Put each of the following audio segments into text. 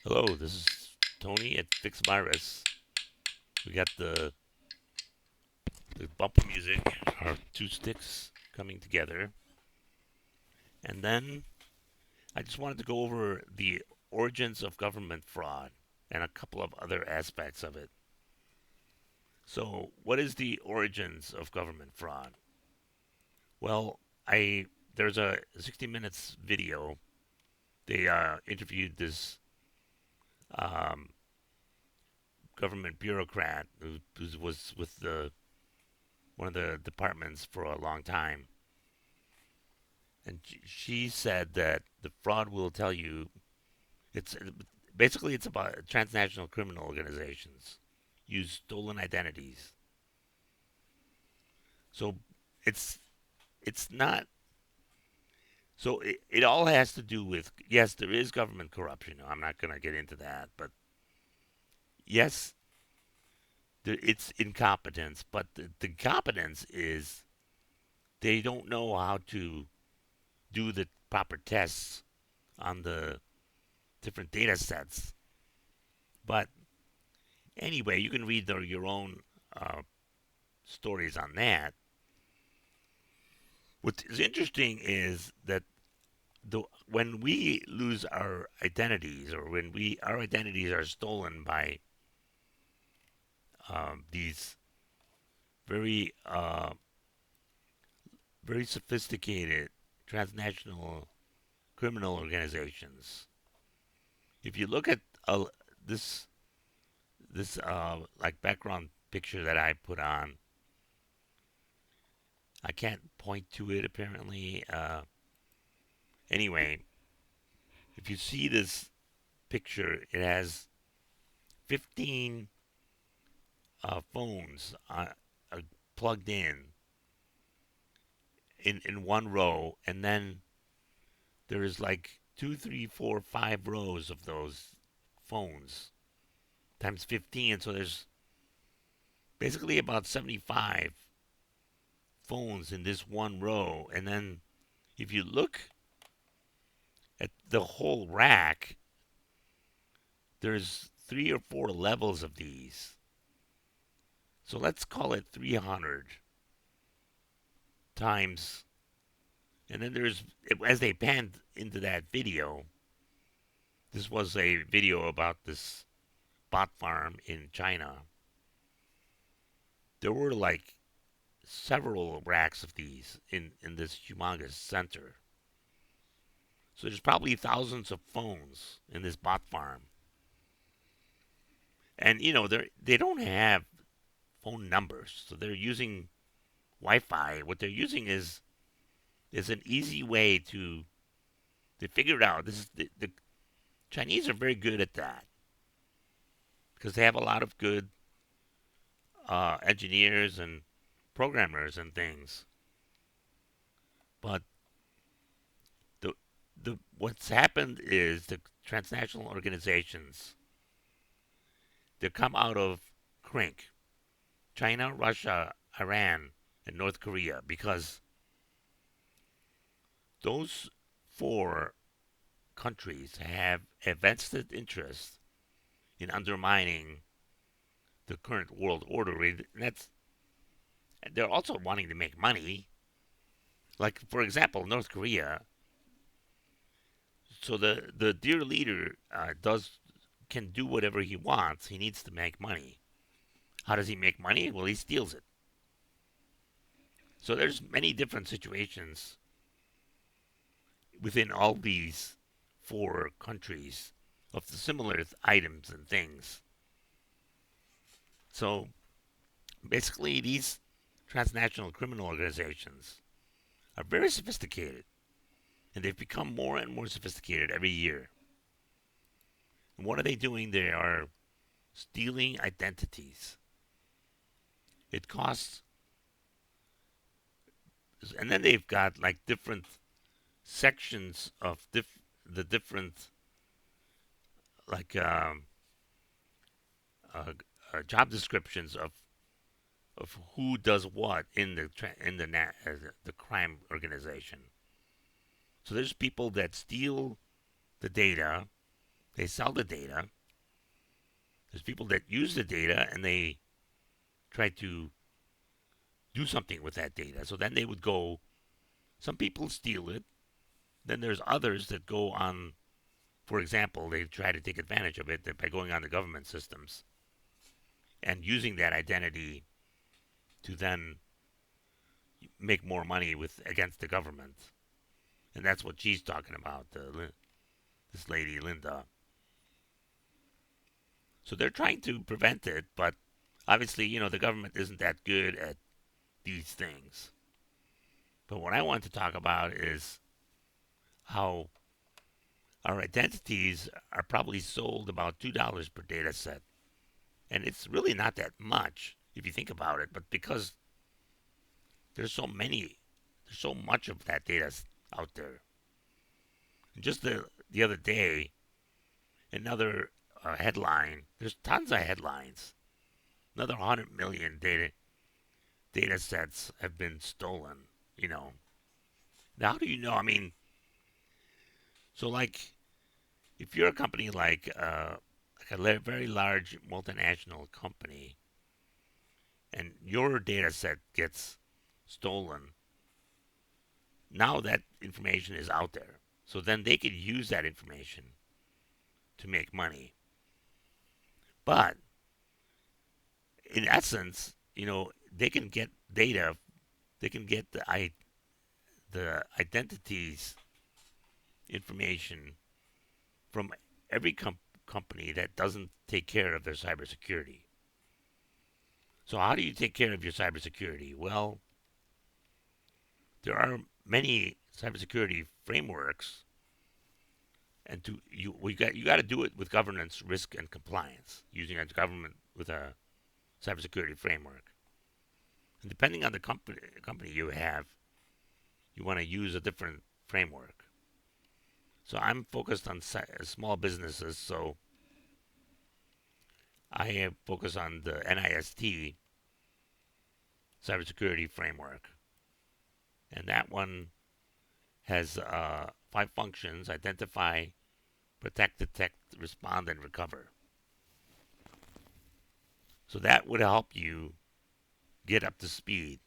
Hello, this is Tony at Fix Virus. We got the bumper music, our two sticks coming together, and then I just wanted to go over the origins of government fraud and a couple of other aspects of it. So, what is the origins of government fraud? Well, I there's a 60 minutes video. They interviewed this um, government bureaucrat who was with the one of the departments for a long time. And she said that the fraud will tell you it's basically it's about transnational criminal organizations use stolen identities. So it's it's not so it all has to do with yes, there is government corruption. I'm not going to get into that, but yes, it's incompetence, but the competence is they don't know how to do the proper tests on the different data sets. But anyway, you can read your own uh, stories on that. What is interesting is that when we lose our identities, or when our identities are stolen by these very very sophisticated transnational criminal organizations, if you look at this like background picture that I put on, I can't point to it apparently. Anyway, if you see this picture, it has 15 phones uh, plugged in one row, and then there is like two, three, four, 5 rows of those phones times 15. So there's basically about 75 phones in this one row. And then if you look at the whole rack, there's 3 or 4 levels of these. So let's call it 300 times. And then there's, as they panned into that video, this was a video about this bot farm in China. There were like several racks of these in this humongous center. So there's probably thousands of phones in this bot farm. And they don't have phone numbers, so they're using Wi-Fi. What they're using is an easy way to they figure it out. This is the Chinese are very good at that because they have a lot of good engineers and programmers and things. But the the what's happened is the transnational organizations they come out of CRINC, China, Russia, Iran, and North Korea, because those 4 countries have a vested interest in undermining the current world order. And they're also wanting to make money. Like for example, North Korea. So the dear leader does can do whatever he wants. He needs to make money. How does he make money? Well, he steals it. So there's many different situations within all these 4 countries of the similar items and things. So basically, these transnational criminal organizations are very sophisticated, and they've become more and more sophisticated every year. And what are they doing? They are stealing identities. It costs, and then they've got like different sections of the different like uh, job descriptions of who does what in the crime organization. So there's people that steal the data They sell the data. There's people that use the data and they try to do something with that data. So then they would go, some people steal it. Then there's others that go on, for example, they try to take advantage of it by going on the government systems and using that identity to then make more money with against the government. And that's what she's talking about, this lady, Linda. So they're trying to prevent it, but obviously, the government isn't that good at these things. But what I want to talk about is how our identities are probably sold about $2 per data set. And it's really not that much if you think about it, but because there's so many, there's so much of that data out there. And just the other day, another headline, there's tons of headlines. Another 100 million data sets have been stolen, you know. Now, how do you know? I mean, so like if you're a company like a very large multinational company and your data set gets stolen, now that information is out there. So then they could use that information to make money. But in essence, they can get data, they can get the identities information from every company that doesn't take care of their cybersecurity. So how do you take care of your cybersecurity? Well, there are many cybersecurity frameworks, and you got to do it with governance, risk, and compliance using a government with a cybersecurity framework. And depending on the company you have, you want to use a different framework. So I'm focused on small businesses, so I focus on the NIST cybersecurity framework, and that one has 5 functions: identify, protect, detect, respond, and recover. So that would help you get up to speed.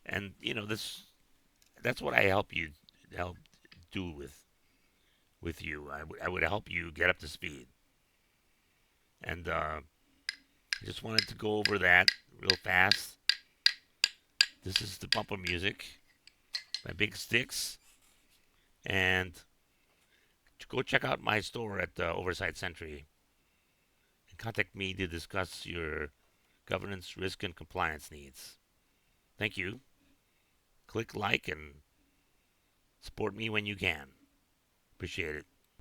And that's what I help do with you. I would help you get up to speed. And I just wanted to go over that real fast. This is the bumper music by Big Sticks. And go check out my store at Oversight Sentry and contact me to discuss your governance, risk, and compliance needs. Thank you. Click like and support me when you can. Appreciate it.